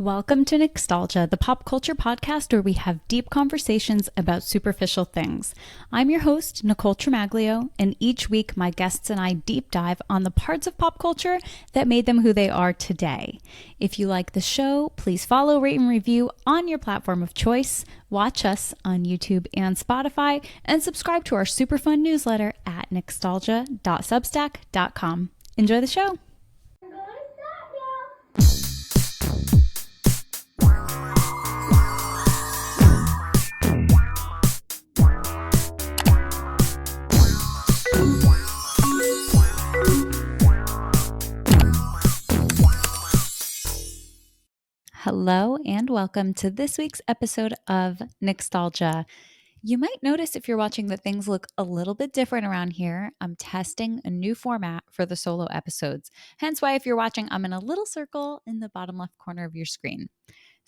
Welcome to Nostalgia, the pop culture podcast where we have deep conversations about superficial things. I'm your host, Nicole Tremaglio, and each week my guests and I deep dive on the parts of pop culture that made them who they are today. If you like the show, please follow, rate, and review on your platform of choice. Watch us on YouTube and Spotify, and subscribe to our super fun newsletter at nostalgia.substack.com. Enjoy the show. Hello and welcome to this week's episode of Nostalgia. You might notice if you're watching that things look a little bit different around here. I'm testing a new format for the solo episodes. Hence why if you're watching, I'm in a little circle in the bottom left corner of your screen.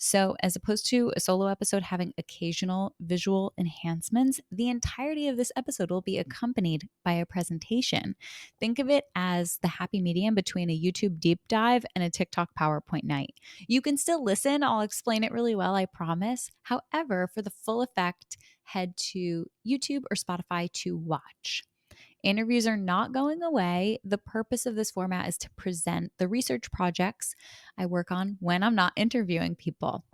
So, as opposed to a solo episode having occasional visual enhancements, the entirety of this episode will be accompanied by a presentation. Think of it as the happy medium between a YouTube deep dive and a TikTok PowerPoint night. You can still listen, I'll explain it really well, I promise. However, for the full effect, head to YouTube or Spotify to watch. Interviews are not going away. The purpose of this format is to present the research projects I work on when I'm not interviewing people.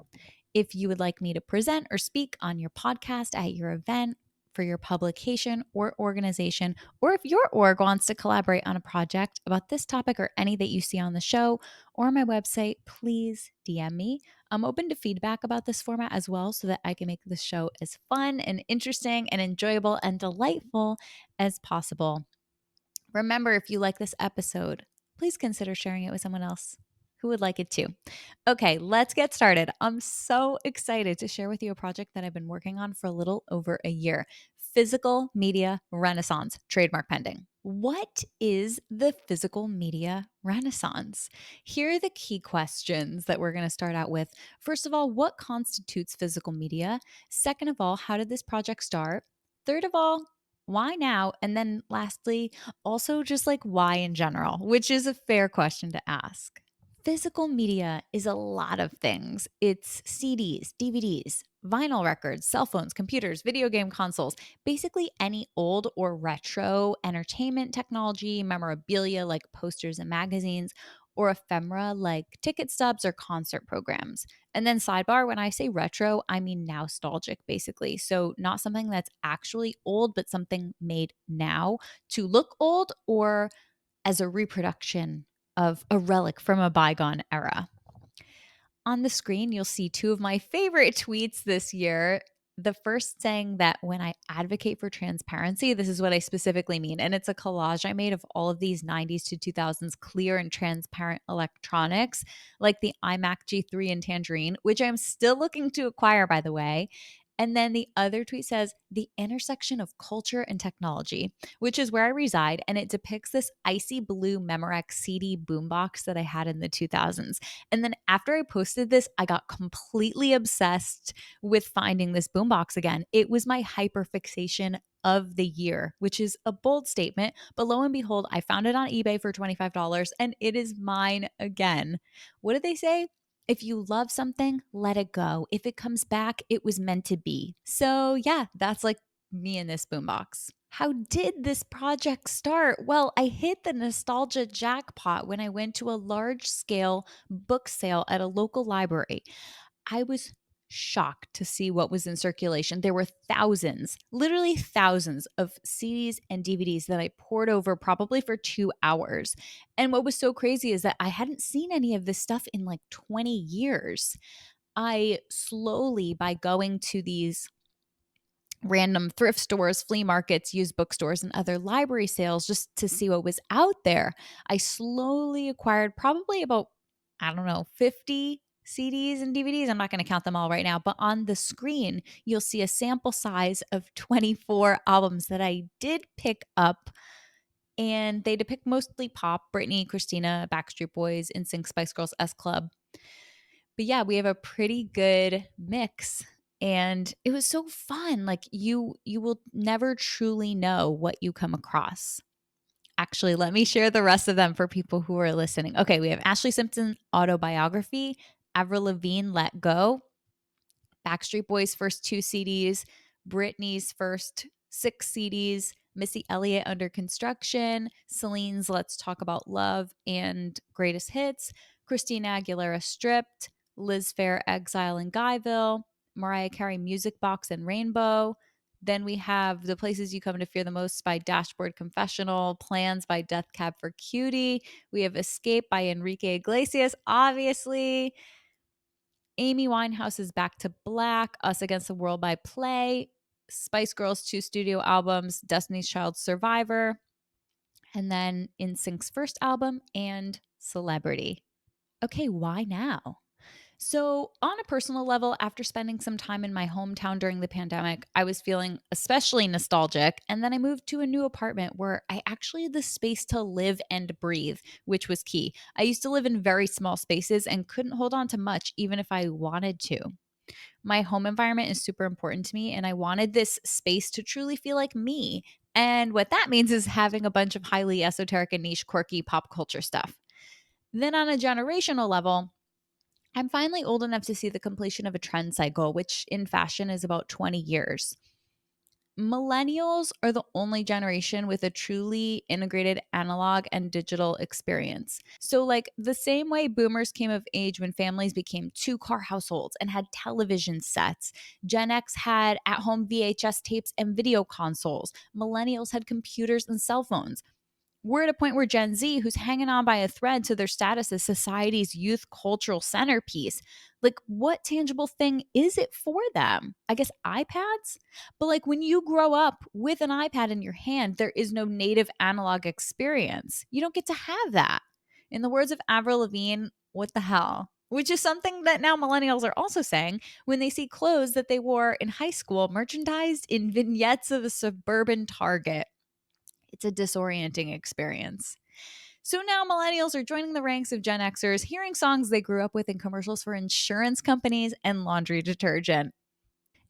If you would like me to present or speak on your podcast, at your event, for your publication or organization, or if your org wants to collaborate on a project about this topic or any that you see on the show or my website, please DM me. I'm open to feedback about this format as well so that I can make the show as fun and interesting and enjoyable and delightful as possible. Remember, if you like this episode, please consider sharing it with someone else who would like it too. Okay, let's get started. I'm so excited to share with you a project that I've been working on for a little over a year. Physical media renaissance, trademark pending. What is the physical media renaissance? Here are the key questions that we're going to start out with. First of all, what constitutes physical media? Second of all, how did this project start? Third of all, why now? And then lastly, also just like why in general, which is a fair question to ask. Physical media is a lot of things. It's CDs, DVDs, vinyl records, cell phones, computers, video game consoles, basically any old or retro entertainment technology, memorabilia like posters and magazines, or ephemera like ticket stubs or concert programs. And then sidebar, when I say retro, I mean nostalgic basically. So not something that's actually old, but something made now to look old or as a reproduction of a relic from a bygone era. On the screen, you'll see two of my favorite tweets this year. The first saying that when I advocate for transparency, this is what I specifically mean. And it's a collage I made of all of these 90s to 2000s clear and transparent electronics, like the iMac G3 and Tangerine, which I'm still looking to acquire, by the way. And then the other tweet says, the intersection of culture and technology, which is where I reside. And it depicts this icy blue Memorex CD boombox that I had in the 2000s. And then after I posted this, I got completely obsessed with finding this boombox again. It was my hyperfixation of the year, which is a bold statement. But lo and behold, I found it on eBay for $25 and it is mine again. What did they say? If you love something, let it go. If it comes back, it was meant to be. So, yeah, that's like me in this boombox. How did this project start? Well, I hit the nostalgia jackpot when I went to a large scale book sale at a local library. I was shocked to see what was in circulation. There were thousands, literally thousands of CDs and DVDs that I poured over probably for 2 hours. And what was so crazy is that I hadn't seen any of this stuff in like 20 years. I slowly, by going to these random thrift stores, flea markets, used bookstores, and other library sales just to see what was out there, I slowly acquired probably about, I don't know, 50 CDs and DVDs. I'm not going to count them all right now, but on the screen, you'll see a sample size of 24 albums that I did pick up. And they depict mostly pop, Britney, Christina, Backstreet Boys, NSYNC, Spice Girls, S Club. But yeah, we have a pretty good mix and it was so fun. Like you will never truly know what you come across. Actually, let me share the rest of them for people who are listening. Okay, we have Ashley Simpson autobiography, Avril Lavigne, Let Go, Backstreet Boys' first 2 CDs, Britney's first 6 CDs, Missy Elliott, Under Construction, Celine's Let's Talk About Love and Greatest Hits, Christina Aguilera, Stripped, Liz Phair, Exile in Guyville, Mariah Carey, Music Box and Rainbow. Then we have The Places You Come to Fear the Most by Dashboard Confessional, Plans by Death Cab for Cutie. We have Escape by Enrique Iglesias, obviously. Amy Winehouse's Back to Black, Us Against the World by Play, Spice Girls' 2 studio albums, Destiny's Child's Survivor, and then NSYNC's first album and Celebrity. Okay, why now? So, on a personal level, after spending some time in my hometown during the pandemic, I was feeling especially nostalgic. And then I moved to a new apartment where I actually had the space to live and breathe, which was key. I used to live in very small spaces and couldn't hold on to much, even if I wanted to. My home environment is super important to me, and I wanted this space to truly feel like me. And what that means is having a bunch of highly esoteric and niche, quirky pop culture stuff. Then, on a generational level, I'm finally old enough to see the completion of a trend cycle, which in fashion is about 20 years. Millennials are the only generation with a truly integrated analog and digital experience. So, like the same way boomers came of age when families became 2 car households and had television sets, Gen X had at home VHS tapes and video consoles, millennials had computers and cell phones. We're at a point where Gen Z, who's hanging on by a thread to their status as society's youth cultural centerpiece, like what tangible thing is it for them? I guess iPads? But like when you grow up with an iPad in your hand, there is no native analog experience. You don't get to have that. In the words of Avril Lavigne, what the hell? Which is something that now millennials are also saying when they see clothes that they wore in high school merchandised in vignettes of a suburban Target. It's a disorienting experience. So now millennials are joining the ranks of Gen Xers, hearing songs they grew up with in commercials for insurance companies and laundry detergent.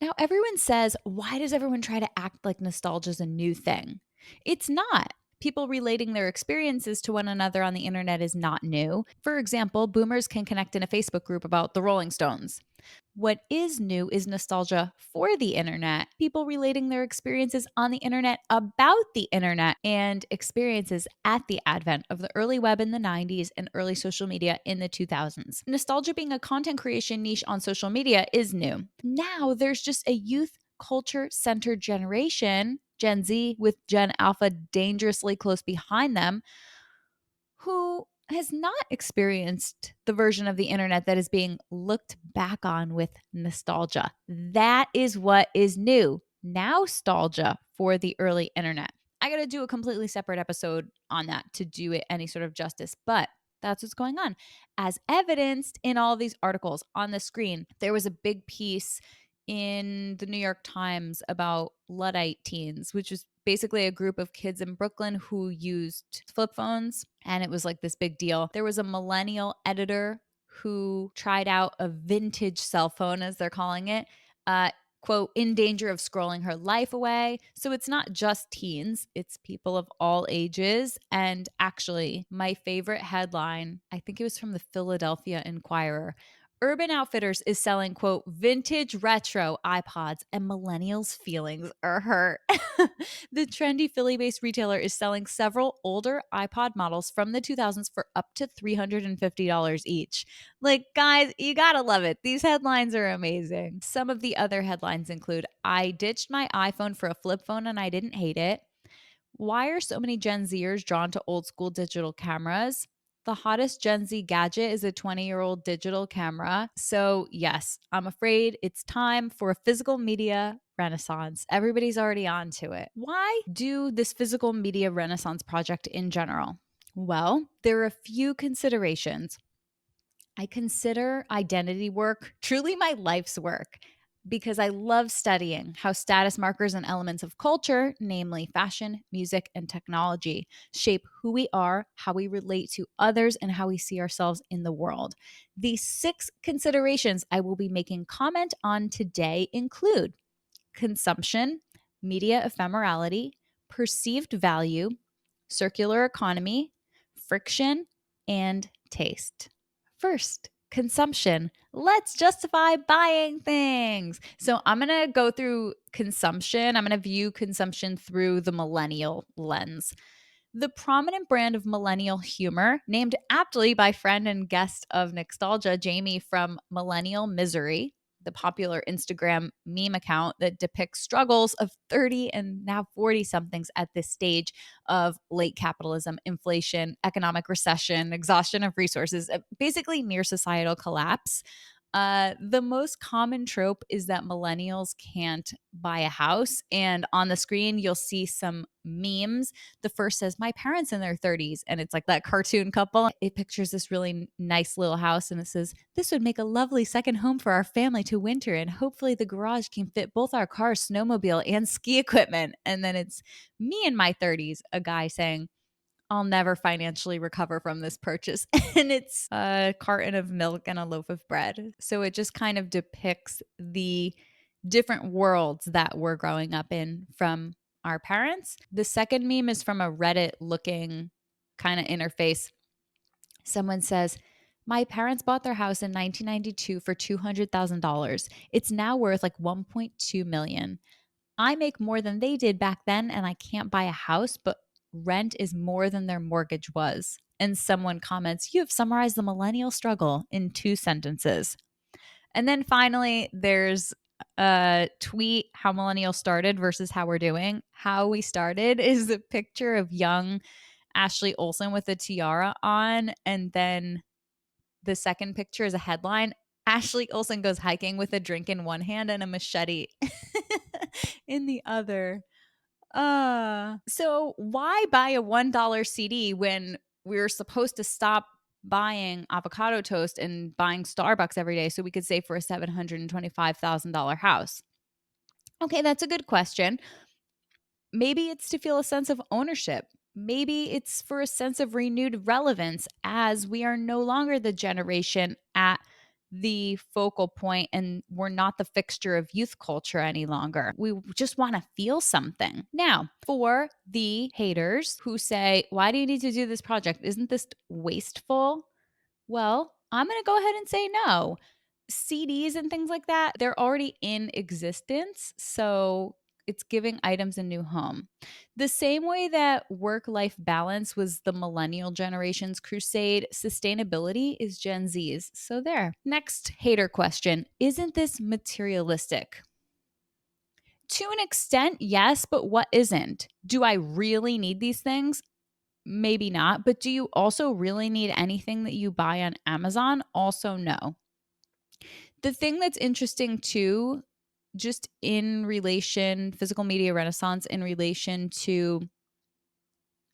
Now, everyone says, why does everyone try to act like nostalgia is a new thing? It's not. People relating their experiences to one another on the internet is not new. For example, boomers can connect in a Facebook group about the Rolling Stones. What is new is nostalgia for the internet, people relating their experiences on the internet about the internet and experiences at the advent of the early web in the 90s and early social media in the 2000s. Nostalgia being a content creation niche on social media is new. Now there's just a youth culture centered generation, Gen Z, with Gen Alpha dangerously close behind them, who has not experienced the version of the internet that is being looked back on with nostalgia. That is what is new. Nostalgia for the early internet. I got to do a completely separate episode on that to do it any sort of justice, but that's what's going on. As evidenced in all of these articles on the screen, there was a big piece in the New York Times about Luddite teens, which was basically a group of kids in Brooklyn who used flip phones. And it was like this big deal. There was a millennial editor who tried out a vintage cell phone, as they're calling it, quote, in danger of scrolling her life away. So it's not just teens, it's people of all ages. And actually, my favorite headline, I think it was from the Philadelphia Inquirer. Urban Outfitters is selling, quote, vintage retro iPods and millennials' feelings are hurt. The trendy Philly based retailer is selling several older iPod models from the 2000s for up to $350 each. Like, guys, you gotta love it. These headlines are amazing. Some of the other headlines include I ditched my iPhone for a flip phone and I didn't hate it. Why are so many Gen Zers drawn to old school digital cameras? The hottest Gen Z gadget is a 20-year-old digital camera. So, yes, I'm afraid it's time for a physical media renaissance. Everybody's already on to it. Why do this physical media renaissance project in general? Well, there are a few considerations. I consider identity work truly my life's work because I love studying how status markers and elements of culture, namely fashion, music, and technology, shape who we are, how we relate to others, and how we see ourselves in the world. These 6 considerations I will be making comment on today include consumption, media ephemerality, perceived value, circular economy, friction, and taste. First, consumption. Let's justify buying things. So I'm going to go through consumption. I'm going to view consumption through the millennial lens. The prominent brand of millennial humor, named aptly by friend and guest of Nostalgia, Jamie from Millennial Misery, the popular Instagram meme account that depicts struggles of 30 and now 40 somethings at this stage of late capitalism, inflation, economic recession, exhaustion of resources, basically near societal collapse. The most common trope is that millennials can't buy a house. And on the screen, you'll see some memes. The first says, "My parents in their 30s." And it's like that cartoon couple. It pictures this really nice little house. And it says, "This would make a lovely second home for our family to winter in. Hopefully, the garage can fit both our car, snowmobile, and ski equipment." And then it's me in my 30s, a guy saying, "I'll never financially recover from this purchase." And it's a carton of milk and a loaf of bread. So it just kind of depicts the different worlds that we're growing up in from our parents. The second meme is from a Reddit looking kind of interface. Someone says, "My parents bought their house in 1992 for $200,000. It's now worth like 1.2 million. I make more than they did back then and I can't buy a house, but rent is more than their mortgage was." And someone comments, "You have summarized the millennial struggle in 2 sentences." And then finally, there's a tweet how millennials started versus how we're doing. How we started is a picture of young Ashley Olsen with a tiara on. And then the second picture is a headline: "Ashley Olsen goes hiking with a drink in one hand and a machete in the other." So why buy a $1 CD when we're supposed to stop buying avocado toast and buying Starbucks every day so we could save for a $725,000 house? Okay, that's a good question. Maybe it's to feel a sense of ownership. Maybe it's for a sense of renewed relevance as we are no longer the generation at the focal point and we're not the fixture of youth culture any longer. We just want to feel something. Now, for the haters who say, "Why do you need to do this project? Isn't this wasteful?" Well, I'm going to go ahead and say no. CDs and things like that, they're already in existence. So it's giving items a new home. The same way that work life balance was the millennial generation's crusade, sustainability is Gen Z's. So there. Next hater question: isn't this materialistic? To an extent, yes, but what isn't? Do I really need these things? Maybe not. But do you also really need anything that you buy on Amazon? Also, no. The thing that's interesting too, just in relation, physical media renaissance, in relation to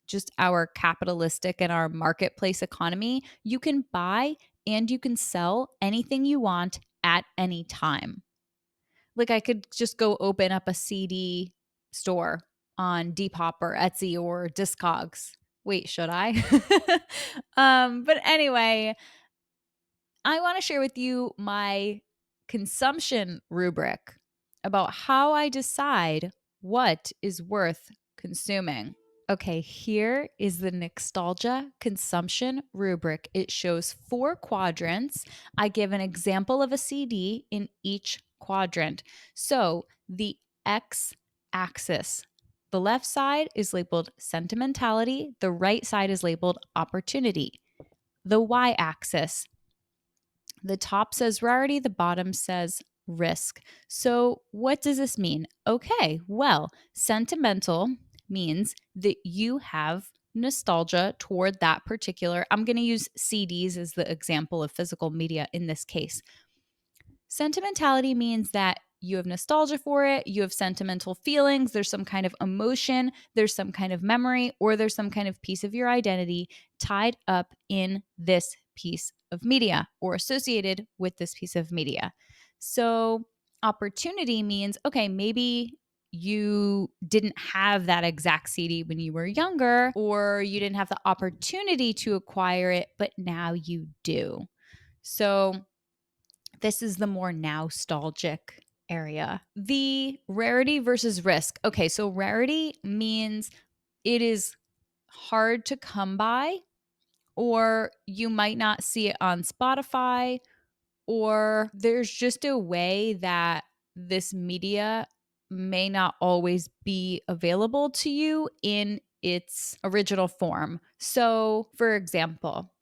just our capitalistic and our marketplace economy, you can buy and you can sell anything you want at any time. Like I could just go open up a CD store on Depop or Etsy or Discogs. Wait, should I? But anyway, I want to share with you my consumption rubric about how I decide what is worth consuming. Okay, here is the Nostalgia consumption rubric. It shows 4 quadrants. I give an example of a CD in each quadrant. So the X axis, the left side is labeled sentimentality, the right side is labeled opportunity. The Y axis, the top says rarity, the bottom says risk. So, what does this mean? Okay, well, sentimental means that you have nostalgia toward that particular. I'm going to use CDs as the example of physical media in this case. Sentimentality means that you have nostalgia for it, you have sentimental feelings, there's some kind of emotion, there's some kind of memory, or there's some kind of piece of your identity tied up in this piece of media or associated with this piece of media. So, opportunity means, okay, maybe you didn't have that exact CD when you were younger, or you didn't have the opportunity to acquire it, but now you do. So, this is the more nostalgic area. The rarity versus risk. Okay, so rarity means it is hard to come by or you might not see it on Spotify, or there's just a way that this media may not always be available to you in its original form. So, for example,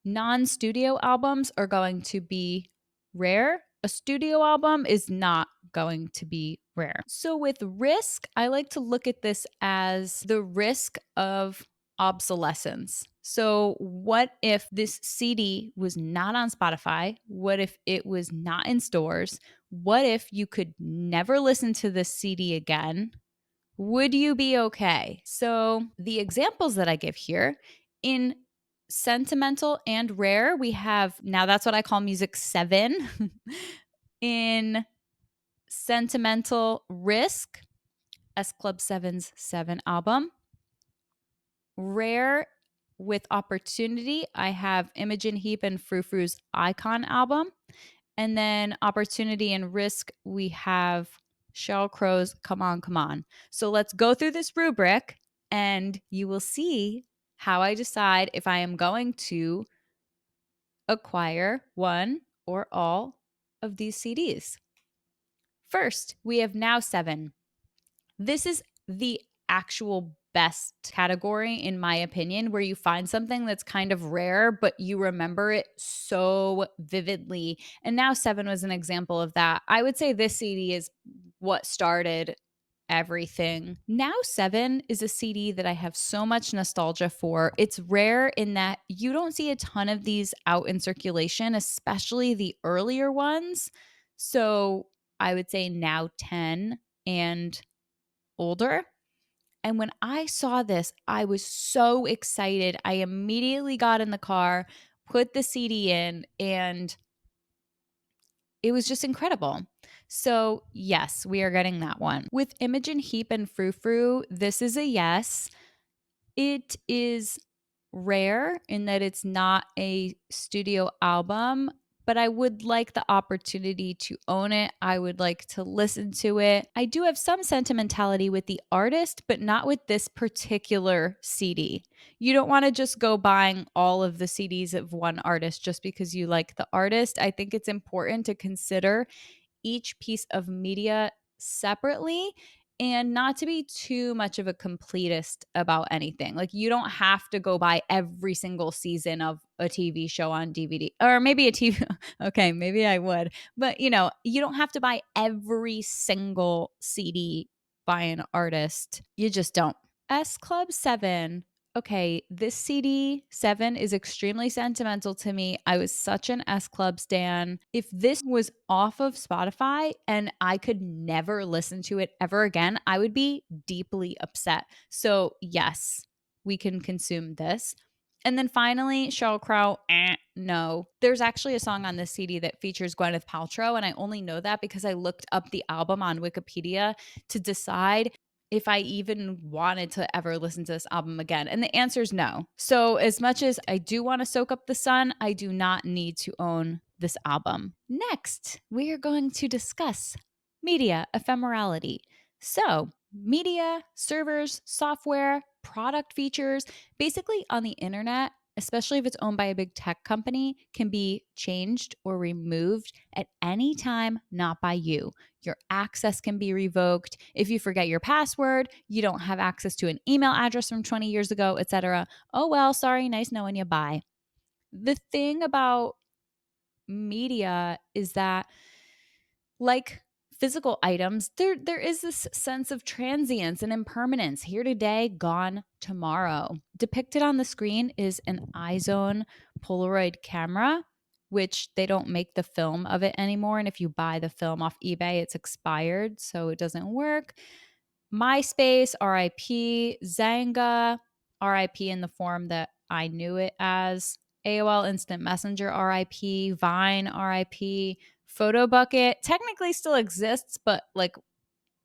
non-studio albums are going to be rare. A studio album is not going to be rare. So with risk, I like to look at this as the risk of obsolescence. So what if this CD was not on Spotify? What if it was not in stores? What if you could never listen to this CD again? Would you be okay? So, the examples that I give here in sentimental and rare, we have now that's what I call music 7. In sentimental risk, S Club 7's 7 album. Rare with opportunity, I have Imogen Heap and Frou Frou's Icon album. And then opportunity and risk, we have Sheryl Crow's Come On, Come On. So let's go through this rubric and you will see how I decide if I am going to acquire one or all of these CDs. First, we have Now 7. This is the actual best category, in my opinion, where you find something that's kind of rare, but you remember it so vividly. And Now 7 was an example of that. I would say this CD is what started everything. Now 7 is a CD that I have so much nostalgia for. It's rare in that you don't see a ton of these out in circulation, especially the earlier ones. So I would say Now 10 and older. And when I saw this, I was so excited. I immediately got in the car, put the CD in, and it was just incredible. So, yes, we are getting that one. With Imogen Heap and Frou Frou, this is a yes. It is rare in that it's not a studio album, but I would like the opportunity to own it. I would like to listen to it. I do have some sentimentality with the artist, but not with this particular CD. You don't want to just go buying all of the CDs of one artist just because you like the artist. I think it's important to consider each piece of media separately and not to be too much of a completist about anything. Like, you don't have to go buy every single season of a TV show on DVD, or maybe a TV. Okay, maybe I would. But, you don't have to buy every single CD by an artist. You just don't. S Club 7. Okay, this CD 7 is extremely sentimental to me. I was such an S Club stan. If this was off of Spotify and I could never listen to it ever again, I would be deeply upset. So, yes, we can consume this. And then finally, Sheryl Crow, no. There's actually a song on this CD that features Gwyneth Paltrow, and I only know that because I looked up the album on Wikipedia to decide if I even wanted to ever listen to this album again. And the answer is no. So, as much as I do want to soak up the sun, I do not need to own this album. Next, we are going to discuss media ephemerality. So, media, servers, software, product features, basically on the internet, especially if it's owned by a big tech company, can be changed or removed at any time, not by you. Your access can be revoked. If you forget your password, you don't have access to an email address from 20 years ago, etc. Oh, well, sorry, nice knowing you, bye. The thing about media is that, like physical items, there is this sense of transience and impermanence. Here today, gone tomorrow. Depicted on the screen is an iZone Polaroid camera, which they don't make the film of it anymore. And if you buy the film off eBay, it's expired, so it doesn't work. MySpace, RIP. Zanga, RIP in the form that I knew it as. AOL Instant Messenger, RIP. Vine, RIP. Photo Bucket technically still exists, but like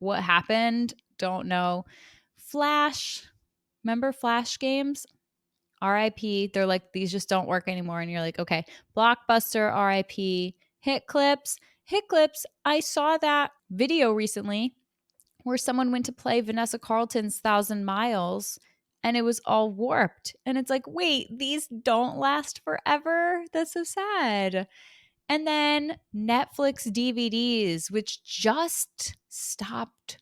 what happened, don't know. Flash, remember Flash games? RIP. They're like, these just don't work anymore. And you're like, okay. Blockbuster, RIP. Hit Clips. Hit Clips. I saw that video recently where someone went to play Vanessa Carlton's 1,000 Miles and it was all warped. And it's like, wait, these don't last forever? That's so sad. And then Netflix DVDs, which just stopped,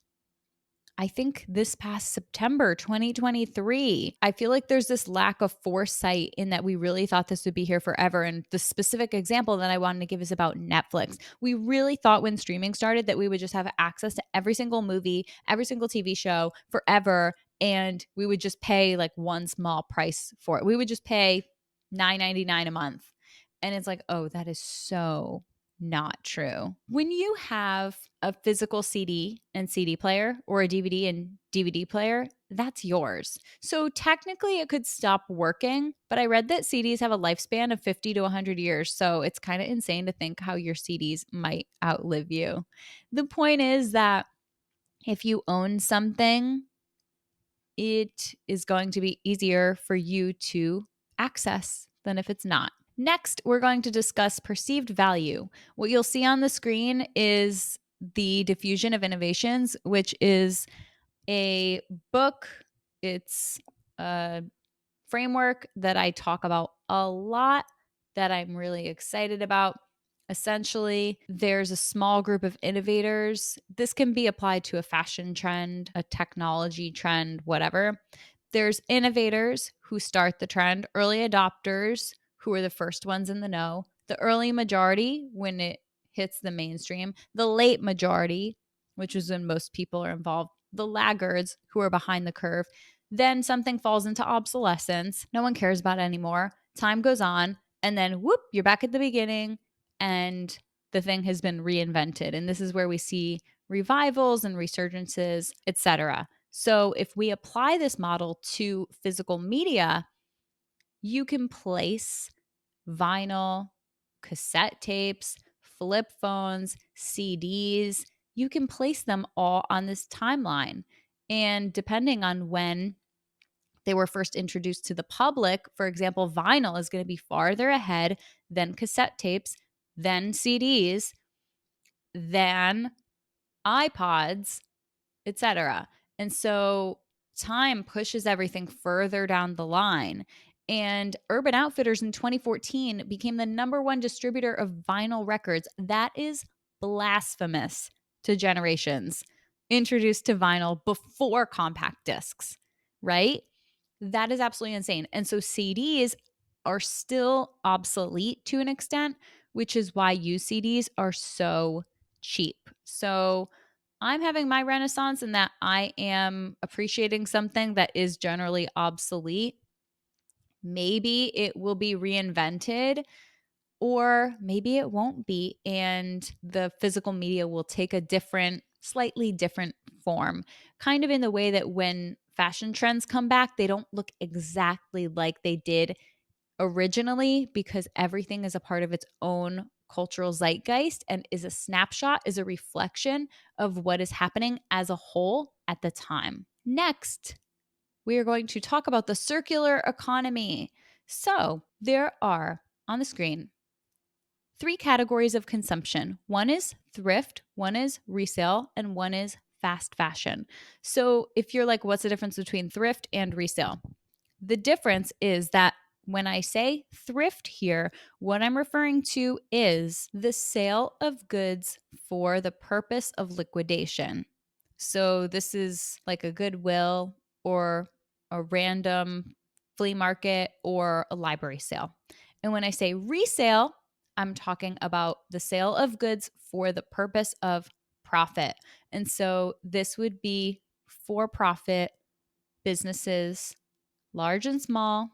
I think, this past September 2023. I feel like there's this lack of foresight in that we really thought this would be here forever. And the specific example that I wanted to give is about Netflix. We really thought when streaming started that we would just have access to every single movie, every single TV show forever, and we would just pay like one small price for it. We would just pay $9.99 a month. And it's like, oh, that is so not true. When you have a physical CD and CD player or a DVD and DVD player, that's yours. So technically it could stop working, but I read that CDs have a lifespan of 50 to 100 years. So it's kind of insane to think how your CDs might outlive you. The point is that if you own something, it is going to be easier for you to access than if it's not. Next, we're going to discuss perceived value. What you'll see on the screen is the Diffusion of Innovations, which is a book. It's a framework that I talk about a lot that I'm really excited about. Essentially, there's a small group of innovators. This can be applied to a fashion trend, a technology trend, whatever. There's innovators who start the trend, early adopters who are the first ones in the know, the early majority when it hits the mainstream, the late majority, which is when most people are involved, the laggards who are behind the curve. Then something falls into obsolescence. No one cares about it anymore. Time goes on, and then whoop, you're back at the beginning, and the thing has been reinvented. And this is where we see revivals and resurgences, etc. So if we apply this model to physical media, you can place vinyl, cassette tapes, flip phones, CDs. You can place them all on this timeline. And depending on when they were first introduced to the public, for example, vinyl is going to be farther ahead than cassette tapes, than CDs, than iPods, etc. And so time pushes everything further down the line. And Urban Outfitters in 2014 became the number one distributor of vinyl records. That is blasphemous to generations introduced to vinyl before compact discs, right? That is absolutely insane. And so CDs are still obsolete to an extent, which is why used CDs are so cheap. So I'm having my renaissance in that I am appreciating something that is generally obsolete. Maybe it will be reinvented, or maybe it won't be, and the physical media will take a different, slightly different form. Kind of in the way that when fashion trends come back, they don't look exactly like they did originally, because everything is a part of its own cultural zeitgeist and is a snapshot, is a reflection of what is happening as a whole at the time. Next, we are going to talk about the circular economy. So there are on the screen 3 categories of consumption. One is thrift, one is resale, and one is fast fashion. So if you're like, what's the difference between thrift and resale? The difference is that when I say thrift here, what I'm referring to is the sale of goods for the purpose of liquidation. So this is like a Goodwill or a random flea market or a library sale. And when I say resale, I'm talking about the sale of goods for the purpose of profit. And so this would be for profit businesses, large and small,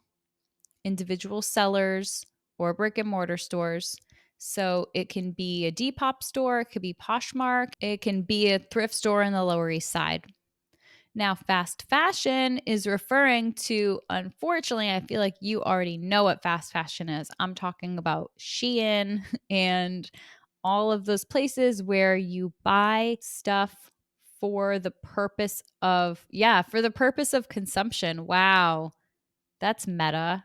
individual sellers, or brick and mortar stores. So it can be a Depop store, it could be Poshmark, it can be a thrift store in the Lower East Side. Now, fast fashion is referring to, unfortunately, I feel like you already know what fast fashion is. I'm talking about Shein and all of those places where you buy stuff for the purpose of, for the purpose of consumption. Wow, that's meta.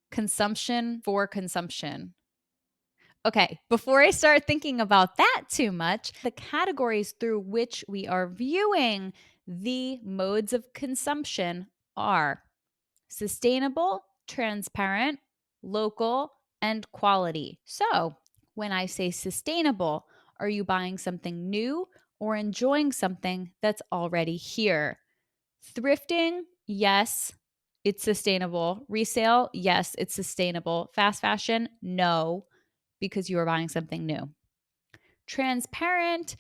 Consumption for consumption. Okay, before I start thinking about that too much, the categories through which we are viewing the modes of consumption are sustainable, transparent, local, and quality. So, when I say sustainable, are you buying something new or enjoying something that's already here? Thrifting, yes, it's sustainable. Resale, yes, it's sustainable. Fast fashion, no, because you are buying something new. Transparent,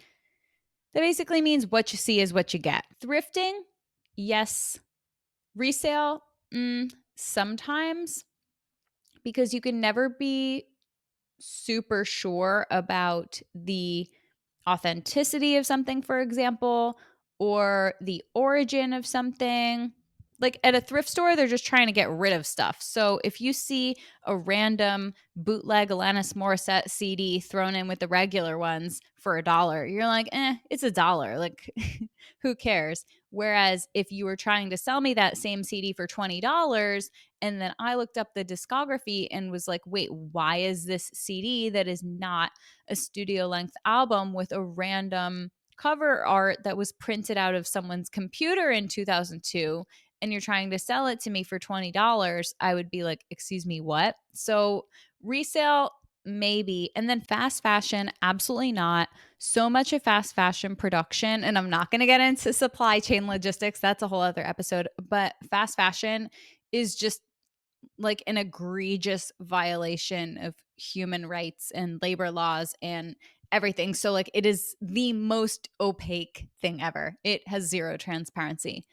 that basically means what you see is what you get. Thrifting, yes. Resale, sometimes, because you can never be super sure about the authenticity of something, for example, or the origin of something. Like at a thrift store, they're just trying to get rid of stuff. So if you see a random bootleg Alanis Morissette CD thrown in with the regular ones for $1, you're like, it's $1. Like, who cares? Whereas if you were trying to sell me that same CD for $20, and then I looked up the discography and was like, wait, why is this CD that is not a studio length album with a random cover art that was printed out of someone's computer in 2002, and you're trying to sell it to me for $20, I would be like, excuse me, what? So resale, maybe. And then fast fashion, absolutely not. So much of fast fashion production, and I'm not going to get into supply chain logistics. That's a whole other episode. But fast fashion is just like an egregious violation of human rights and labor laws and everything. So, like, it is the most opaque thing ever. It has zero transparency.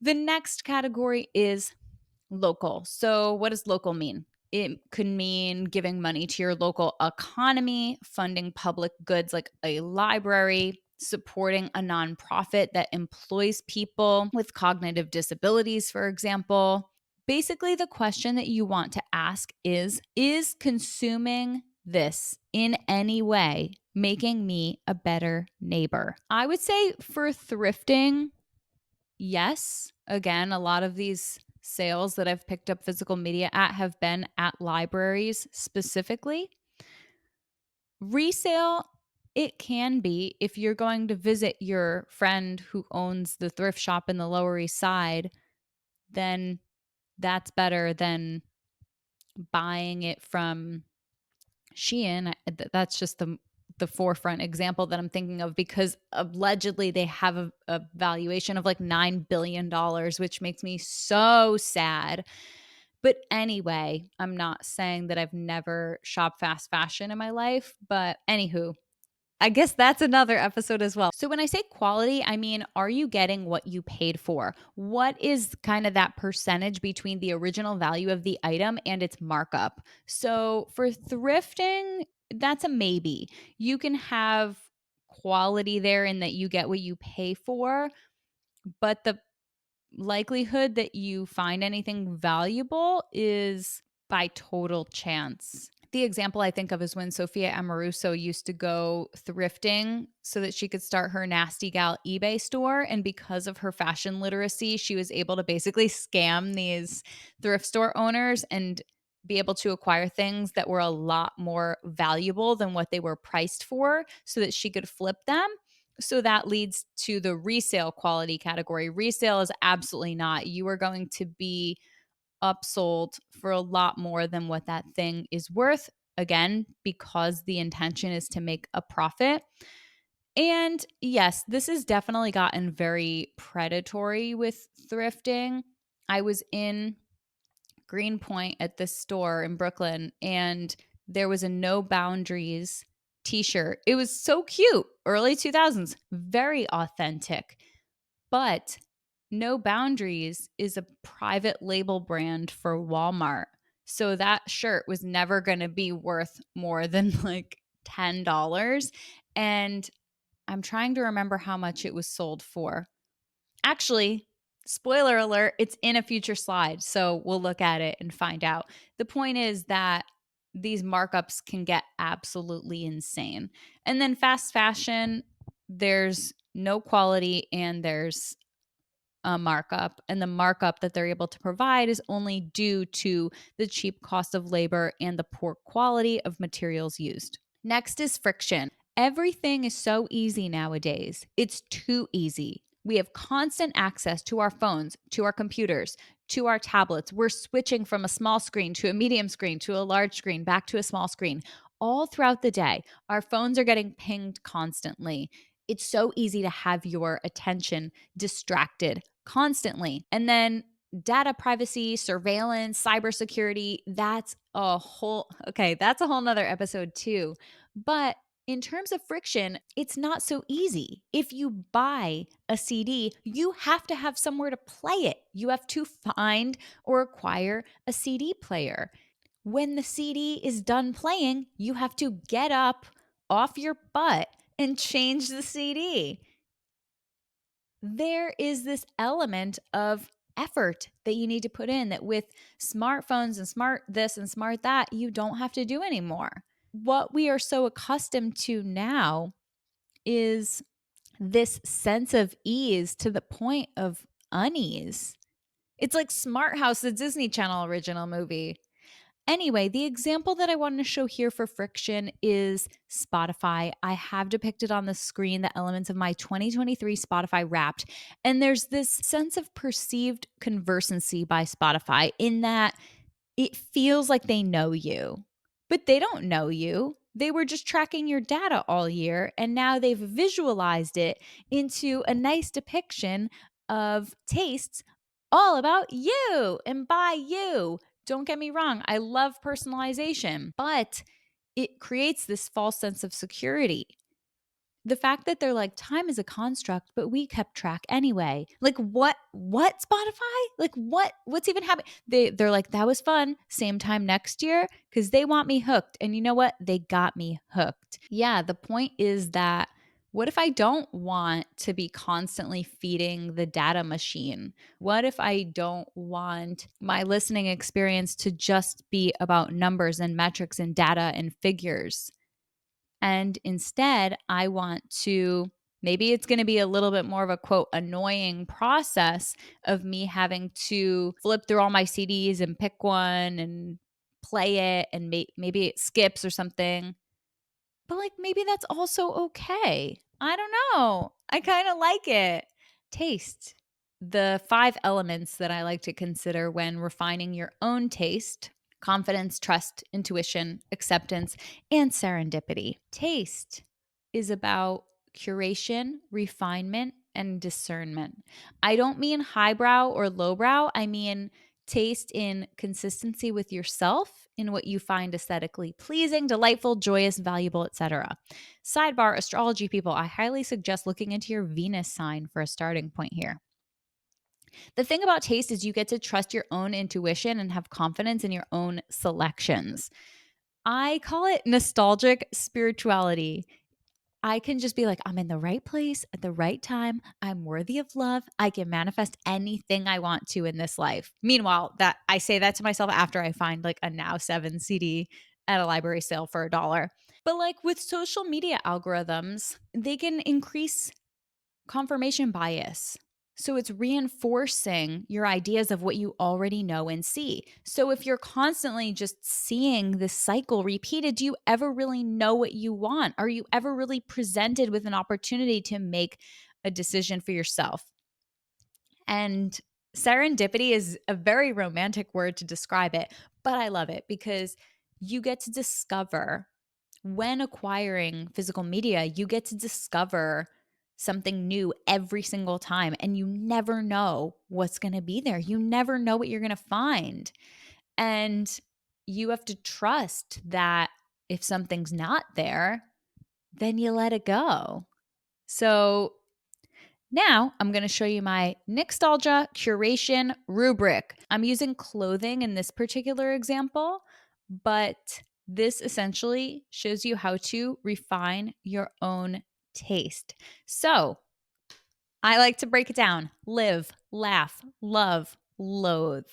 The next category is local. So, what does local mean? It could mean giving money to your local economy, funding public goods like a library, supporting a nonprofit that employs people with cognitive disabilities, for example. Basically, the question that you want to ask is consuming this in any way making me a better neighbor? I would say for thrifting, yes. Again, a lot of these sales that I've picked up physical media at have been at libraries specifically. Resale, it can be if you're going to visit your friend who owns the thrift shop in the Lower East Side, then that's better than buying it from Shein. That's just the forefront example that I'm thinking of, because allegedly they have a valuation of like $9 billion, which makes me so sad. But anyway, I'm not saying that I've never shopped fast fashion in my life, but anywho, I guess that's another episode as well. So when I say quality, I mean, are you getting what you paid for? What is kind of that percentage between the original value of the item and its markup? So for thrifting, that's a maybe. You can have quality there in that you get what you pay for, but the likelihood that you find anything valuable is by total chance. The example I think of is when Sophia Amoruso used to go thrifting so that she could start her Nasty Gal eBay store. And because of her fashion literacy, she was able to basically scam these thrift store owners and be able to acquire things that were a lot more valuable than what they were priced for so that she could flip them. So that leads to the resale quality category. Resale is absolutely not. You are going to be upsold for a lot more than what that thing is worth. Again, because the intention is to make a profit. And yes, this has definitely gotten very predatory with thrifting. I was in Greenpoint at this store in Brooklyn, and there was a no boundaries t-shirt. It was so cute. Early 2000s, very authentic. But No Boundaries is a private label brand for Walmart. So that shirt was never going to be worth more than like $10. And I'm trying to remember how much it was sold for. Actually, spoiler alert, it's in a future slide. So we'll look at it and find out. The point is that these markups can get absolutely insane. And then fast fashion, there's no quality and there's a markup, and the markup that they're able to provide is only due to the cheap cost of labor and the poor quality of materials used. Next is friction. Everything is so easy nowadays. It's too easy. We have constant access to our phones, to our computers, to our tablets. We're switching from a small screen to a medium screen to a large screen, back to a small screen. All throughout the day, our phones are getting pinged constantly. It's so easy to have your attention distracted constantly. And then data privacy, surveillance, cybersecurity, that's a whole nother episode too. But in terms of friction, it's not so easy. If you buy a CD, you have to have somewhere to play it. You have to find or acquire a CD player. When the CD is done playing, you have to get up off your butt and change the CD. There is this element of effort that you need to put in that with smartphones and smart this and smart that, you don't have to do anymore. What we are so accustomed to now is this sense of ease to the point of unease. It's like Smart House, the Disney Channel original movie. Anyway, the example that I wanted to show here for friction is Spotify. I have depicted on the screen the elements of my 2023 Spotify Wrapped. And there's this sense of perceived conversancy by Spotify in that it feels like they know you, but they don't know you. They were just tracking your data all year, and now they've visualized it into a nice depiction of tastes all about you and by you. Don't get me wrong, I love personalization, but it creates this false sense of security. The fact that they're like, time is a construct, but we kept track anyway. Like, what Spotify? Like, what's even happening? They're like, that was fun. Same time next year, because they want me hooked. And you know what? They got me hooked. Yeah, the point is that what if I don't want to be constantly feeding the data machine? What if I don't want my listening experience to just be about numbers and metrics and data and figures? And instead, I want to, maybe it's going to be a little bit more of a quote, annoying process of me having to flip through all my CDs and pick one and play it. And maybe it skips or something. But like, maybe that's also okay. I don't know. I kind of like it. Taste. The 5 elements that I like to consider when refining your own taste: confidence, trust, intuition, acceptance, and serendipity. Taste is about curation, refinement, and discernment. I don't mean highbrow or lowbrow. I mean taste in consistency with yourself, in what you find aesthetically pleasing, delightful, joyous, valuable, etc. Sidebar: astrology people, I highly suggest looking into your Venus sign for a starting point here. The thing about taste is you get to trust your own intuition and have confidence in your own selections. I call it nostalgic spirituality. I can just be like, I'm in the right place at the right time. I'm worthy of love. I can manifest anything I want to in this life. Meanwhile, that I say that to myself after I find like a Now 7 CD at a library sale for $1. But like with social media algorithms, they can increase confirmation bias. So it's reinforcing your ideas of what you already know and see. So if you're constantly just seeing this cycle repeated, do you ever really know what you want? Are you ever really presented with an opportunity to make a decision for yourself? And serendipity is a very romantic word to describe it, but I love it because you get to discover, when acquiring physical media, you get to discover something new every single time, and you never know what's going to be there. You never know what you're going to find. And you have to trust that if something's not there, then you let it go. So now I'm going to show you my Nostalgia Curation rubric. I'm using clothing in this particular example, but this essentially shows you how to refine your own taste. So I like to break it down: live, laugh, love, loathe.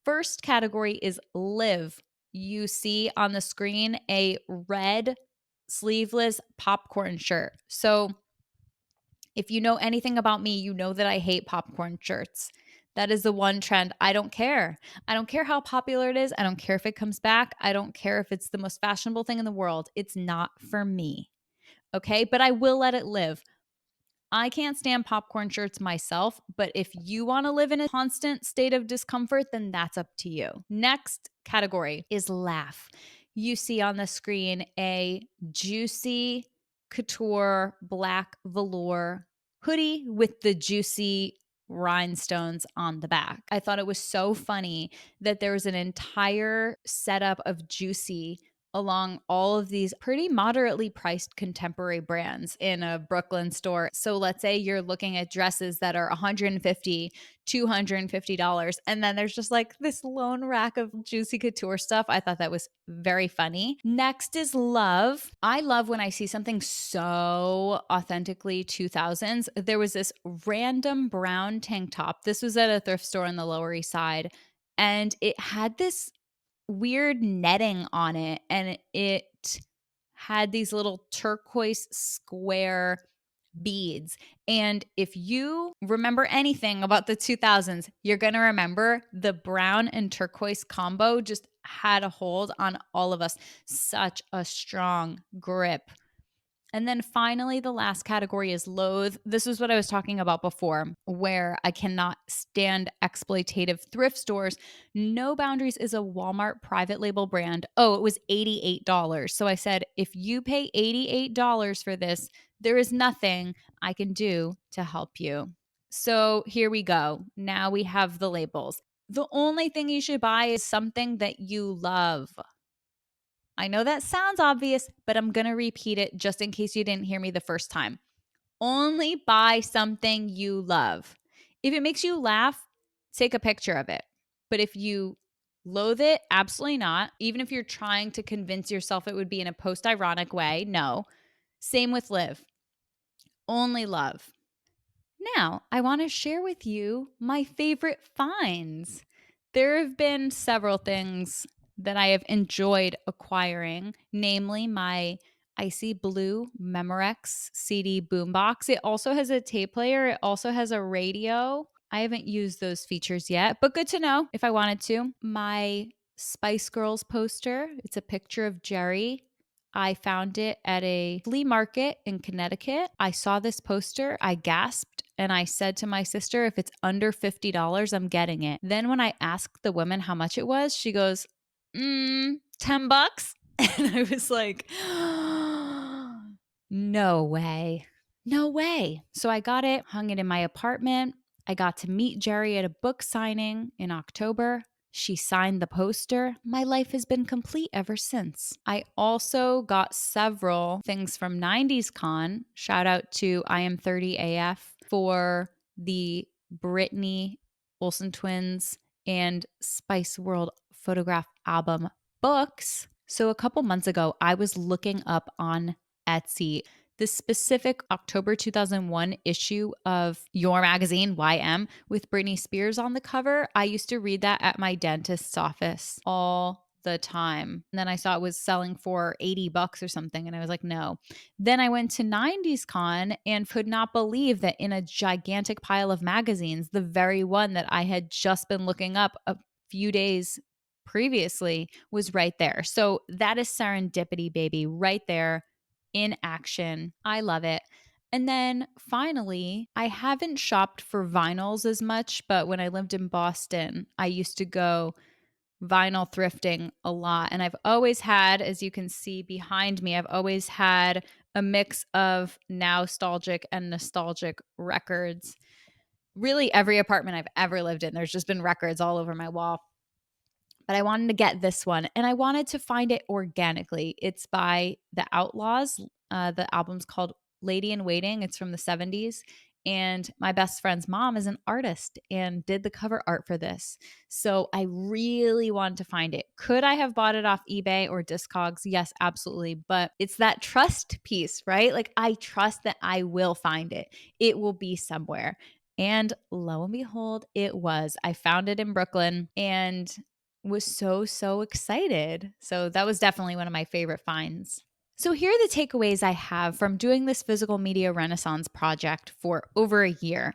First category is live. You see on the screen a red sleeveless popcorn shirt. So if you know anything about me, you know that I hate popcorn shirts. That is the one trend. I don't care. I don't care how popular it is. I don't care if it comes back. I don't care if it's the most fashionable thing in the world. It's not for me. Okay. But I will let it live. I can't stand popcorn shirts myself, but if you want to live in a constant state of discomfort, then that's up to you. Next category is laugh. You see on the screen a juicy couture black velour hoodie with the juicy rhinestones on the back. I thought it was so funny that there was an entire setup of Juicy along all of these pretty moderately priced contemporary brands in a Brooklyn store. So let's say you're looking at dresses that are $150, $250, and then there's just like this lone rack of Juicy Couture stuff. I thought that was very funny. Next is love. I love when I see something so authentically 2000s. There was this random brown tank top. This was at a thrift store on the Lower East Side, and it had this weird netting on it, and it had these little turquoise square beads. And if you remember anything about the 2000s, you're going to remember the brown and turquoise combo just had a hold on all of us. Such a strong grip. And then finally, the last category is loathe. This is what I was talking about before, where I cannot stand exploitative thrift stores. No Boundaries is a Walmart private label brand. Oh, it was $88. So I said, if you pay $88 for this, there is nothing I can do to help you. So here we go. Now we have the labels. The only thing you should buy is something that you love. I know that sounds obvious, but I'm going to repeat it just in case you didn't hear me the first time. Only buy something you love. If it makes you laugh, take a picture of it. But if you loathe it, absolutely not. Even if you're trying to convince yourself it would be in a post-ironic way, no. Same with live. Only love. Now, I want to share with you my favorite finds. There have been several things that I have enjoyed acquiring, namely my icy blue Memorex CD boombox. It also has a tape player, it also has a radio. I haven't used those features yet, but good to know if I wanted to. My Spice Girls poster, it's a picture of Geri. I found it at a flea market in Connecticut. I saw this poster, I gasped, and I said to my sister, if it's under $50, I'm getting it. Then when I asked the woman how much it was, she goes, $10. And I was like, no way. No way. So I got it, hung it in my apartment. I got to meet Geri at a book signing in October. She signed the poster. My life has been complete ever since. I also got several things from 90s Con. Shout out to I Am 30 AF for the Brittany Olsen twins and Spice World photograph album books. So a couple months ago, I was looking up on Etsy the specific October 2001 issue of Your Magazine, YM, with Britney Spears on the cover. I used to read that at my dentist's office all the time. And then I saw it was selling for $80 or something. And I was like, no. Then I went to 90s Con and could not believe that in a gigantic pile of magazines, the very one that I had just been looking up a few days previously was right there. So that is serendipity, baby, right there in action. I love it. And then finally, I haven't shopped for vinyls as much, but when I lived in Boston, I used to go vinyl thrifting a lot. And I've always had, as you can see behind me, I've always had a mix of nowstalgic and nostalgic records. Really, every apartment I've ever lived in, there's just been records all over my wall. But I wanted to get this one, and I wanted to find it organically. It's by The Outlaws. The album's called Lady in Waiting. It's from the 70s. And my best friend's mom is an artist and did the cover art for this. So I really wanted to find it. Could I have bought it off eBay or Discogs? Yes, absolutely. But it's that trust piece, right? Like I trust that I will find it. It will be somewhere. And lo and behold, it was. I found it in Brooklyn and was so excited. So that was definitely one of my favorite finds. So here are the takeaways I have from doing this physical media renaissance project for over a year.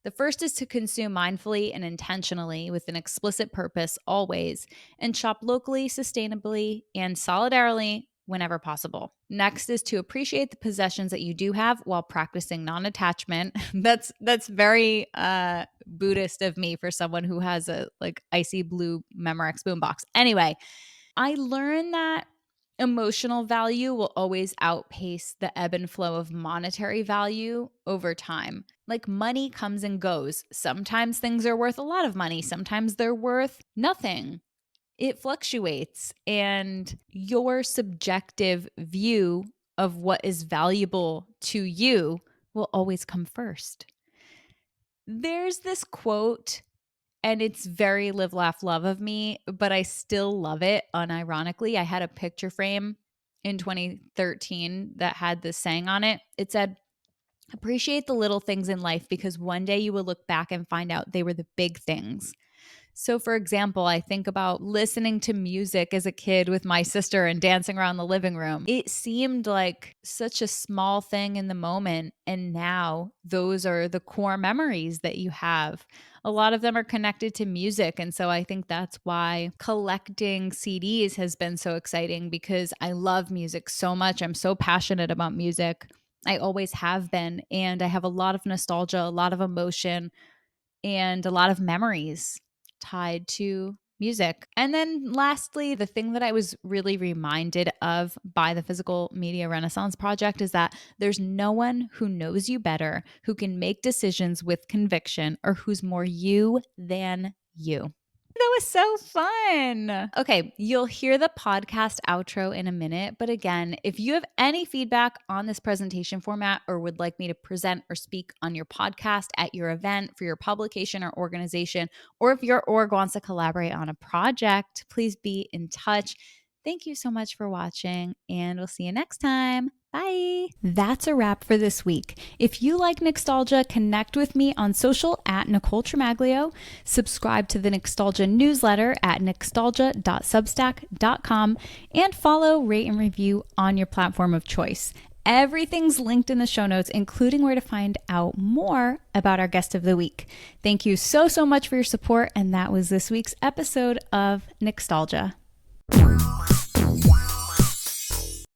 The first is to consume mindfully and intentionally with an explicit purpose always, and shop locally, sustainably, and solidarily whenever possible. Next is to appreciate the possessions that you do have while practicing non-attachment. That's very Buddhist of me for someone who has a like icy blue Memorex boombox. Anyway, I learned that emotional value will always outpace the ebb and flow of monetary value over time. Like money comes and goes. Sometimes things are worth a lot of money, sometimes they're worth nothing. It fluctuates, and your subjective view of what is valuable to you will always come first. There's this quote, and it's very live, laugh, love of me, but I still love it unironically. I had a picture frame in 2013 that had this saying on it. It said, appreciate the little things in life because one day you will look back and find out they were the big things. So, for example, I think about listening to music as a kid with my sister and dancing around the living room. It seemed like such a small thing in the moment. And now those are the core memories that you have. A lot of them are connected to music. And so I think that's why collecting CDs has been so exciting because I love music so much. I'm so passionate about music. I always have been. And I have a lot of nostalgia, a lot of emotion, and a lot of memories tied to music. And then lastly, the thing that I was really reminded of by the Physical Media Renaissance Project is that there's no one who knows you better, who can make decisions with conviction, or who's more you than you. That was so fun. Okay, you'll hear the podcast outro in a minute. But again, if you have any feedback on this presentation format or would like me to present or speak on your podcast at your event for your publication or organization, or if your org wants to collaborate on a project, please be in touch. Thank you so much for watching, and we'll see you next time. Bye. That's a wrap for this week. If you like Nixtalgia, connect with me on social at Nicole Tremaglio. Subscribe to the Nixtalgia newsletter at nixtalgia.substack.com and follow, rate, and review on your platform of choice. Everything's linked in the show notes, including where to find out more about our guest of the week. Thank you so much for your support. And that was this week's episode of Nixtalgia.